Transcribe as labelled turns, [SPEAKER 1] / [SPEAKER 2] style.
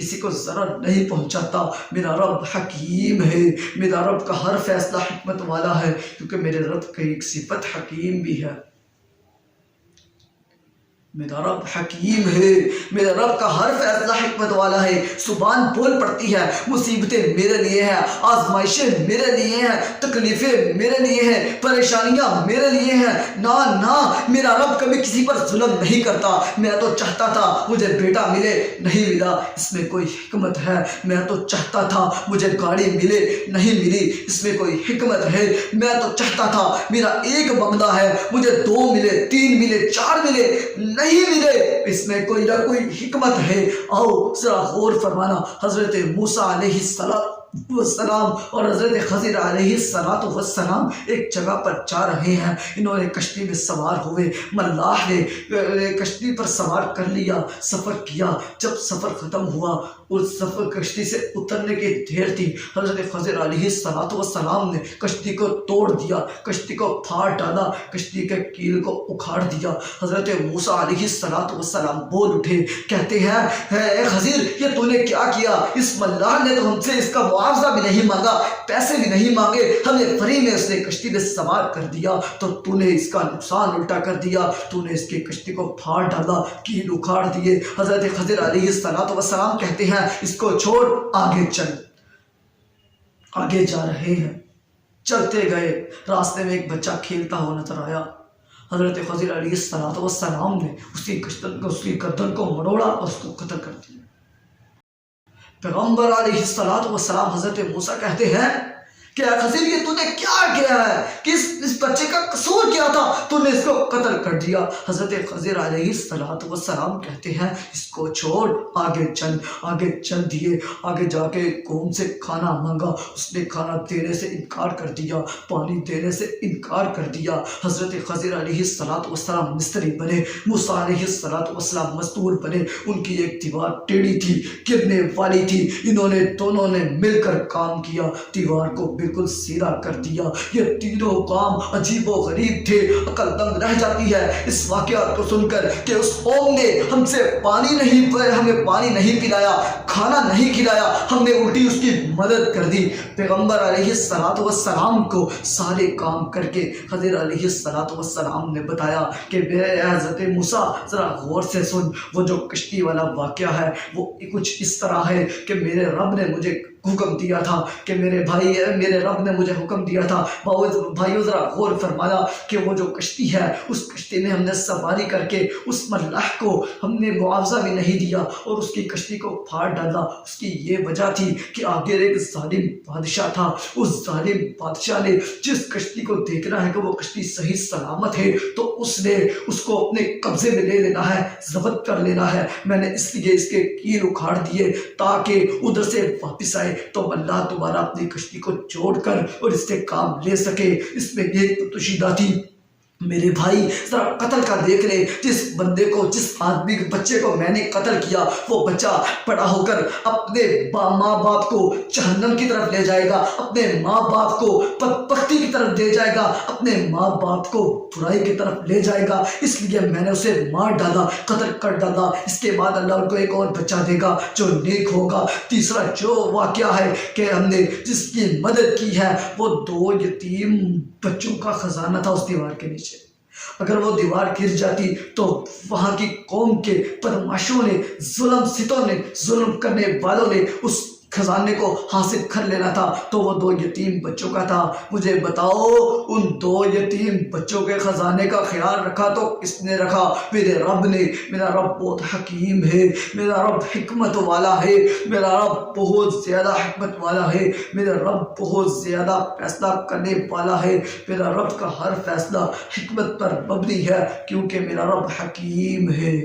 [SPEAKER 1] کسی کو ضرر نہیں پہنچاتا۔ میرا رب حکیم ہے، میرا رب کا ہر فیصلہ حکمت والا ہے، کیونکہ میرے رب کی ایک صفت حکیم بھی ہے۔ میرا رب حکیم ہے، میرے رب کا ہر فیصلہ حکمت والا ہے۔ زبان بول پڑتی ہے، مصیبتیں میرے لیے ہیں، آزمائشیں میرے لیے ہیں، تکلیفیں میرے لیے ہیں، پریشانیاں میرے لیے ہیں۔ نہ میرا رب کبھی کسی پر ظلم نہیں کرتا۔ میں تو چاہتا تھا مجھے بیٹا ملے، نہیں ملا، اس میں کوئی حکمت ہے۔ میں تو چاہتا تھا مجھے گاڑی ملے، نہیں ملی، اس میں کوئی حکمت ہے۔ میں تو چاہتا تھا میرا ایک بنگلہ ہے، مجھے 2 ملے، 3 ملے، 4 ملے، نہیں ملے، اس میں کوئی نہ کوئی حکمت ہے۔ آؤ ذرا غور فرمانا، حضرت موسیٰ علیہ السلام اور حضرت خضر علیہ السلام ایک جگہ پر جا رہے ہیں۔ انہوں نے کشتی میں سوار ہوئے، ملاح نے کشتی پر سوار کر لیا، سفر کیا۔ جب سفر ختم ہوا، اس سفر کشتی سے اترنے کی دیر تھی، حضرت خضر علیہ السلام نے کشتی کو توڑ دیا، کشتی کو پھاڑ ڈالا، کشتی کے کیل کو اکھاڑ دیا۔ حضرت موسیٰ علیہ السلام بول اٹھے، کہتے ہیں اے خضر، یہ تو نے کیا کیا؟ اس ملاح نے تو ہم سے اس کا معاوضہ بھی نہیں مانگا، پیسے بھی نہیں مانگے، ہمیں فری میں اس نے کشتی میں سوار کر دیا، تو نے اس کا نقصان الٹا کر دیا، تو نے اس کی کشتی کو پھاڑ ڈالا، کیل اکھاڑ دیے۔ حضرت خضر علیہ السلام کہتے ہیں اس کو چھوڑ، آگے چل۔ آگے جا رہے ہیں، چلتے گئے، راستے میں ایک بچہ کھیلتا ہوا نظر آیا۔ حضرت خضر علیہ السلام نے اس کی گردن کو مڑوڑا اور اس کو قتل کر دیا۔ پیغمبر علیہ السلام حضرت موسیٰ کہتے ہیں کہ اے خضر، یہ تو نے کیا کیا ہے؟ کہ اس بچے کا قصور کیا تھا؟ تو نے اس کو قتل کر دیا۔ حضرت خضر علیہ السلام کہتے ہیں اس کو چھوڑ، آگے چل۔ آگے چل دیے، آگے جا کے قوم سے کھانا مانگا، اس نے کھانا دینے سے انکار کر دیا، پانی دینے سے انکار کر دیا۔ حضرت خضر علیہ السلام مستری بنے، موسیٰ علیہ السلام مزدور بنے۔ ان کی ایک دیوار ٹیڑھی تھی، گرنے والی تھی، دونوں نے مل کر کام کیا، دیوار کو بالکل سیدھا کر دیا۔ یہ تینوں کام عجیب و غریب تھے، عقل دنگ رہ جاتی ہے اس واقعات کو سن کر کہ اس قوم نے ہمیں پانی نہیں پلایا، کھانا نہیں کھلایا، ہم نے الٹی اس کی مدد کر دی۔ پیغمبر علیہ السلام کو سارے کام کر کے خضر علیہ السلام نے بتایا کہ اے حضرت موسیٰ، ذرا غور سے سن، وہ جو کشتی والا واقعہ ہے وہ کچھ اس طرح ہے کہ میرے رب نے مجھے حکم دیا تھا کہ میرے رب نے مجھے حکم دیا تھا۔ بھائیو ذرا غور فرمایا کہ وہ جو کشتی ہے، اس کشتی میں ہم نے سواری کر کے اس ملاح کو ہم نے معاوضہ بھی نہیں دیا اور اس کی کشتی کو پھاڑ ڈالا۔ اس کی یہ وجہ تھی کہ آگے ایک ظالم بادشاہ تھا، اس ظالم بادشاہ نے جس کشتی کو دیکھنا ہے کہ وہ کشتی صحیح سلامت ہے تو اس نے اس کو اپنے قبضے میں لے لینا ہے، ضبط کر لینا ہے۔ میں نے اس لیے اس کے کیل اکھاڑ دیے تاکہ ادھر سے واپس آئے تو اللہ دوبارہ اپنی کشتی کو جوڑ کر اور اس سے کام لے سکے۔ اس میں یہ تشیدہ تھی۔ میرے بھائی ذرا قتل کا دیکھ لے، جس بندے کو، جس آدمی کے بچے کو میں نے قتل کیا، وہ بچہ بڑا ہو کر اپنے ماں باپ کو جہنم کی طرف لے جائے گا، اپنے ماں باپ کو بدبختی کی طرف لے جائے گا، اپنے ماں باپ کو برائی کی طرف لے جائے گا۔ اس لیے میں نے اسے مار ڈالا، قتل کر ڈالا۔ اس کے بعد اللہ ان کو ایک اور بچہ دے گا جو نیک ہوگا۔ تیسرا جو واقعہ ہے کہ ہم نے جس کی مدد کی ہے، وہ 2 یتیم بچوں کا خزانہ تھا اس دیوار کے نیچے۔ اگر وہ دیوار گر جاتی تو وہاں کی قوم کے بدماشوں نے، ظلم ستوں نے، ظلم کرنے والوں نے اس خزانے کو حاصل کر لینا تھا، تو وہ 2 یتیم بچوں کا تھا۔ مجھے بتاؤ ان 2 یتیم بچوں کے خزانے کا خیال رکھا تو کس نے رکھا؟ میرے رب نے۔ میرا رب بہت حکیم ہے، میرا رب حکمت والا ہے، میرا رب بہت زیادہ حکمت والا ہے، میرا رب بہت زیادہ فیصلہ کرنے والا ہے۔ میرا رب کا ہر فیصلہ حکمت پر مبنی ہے کیونکہ میرا رب حکیم ہے۔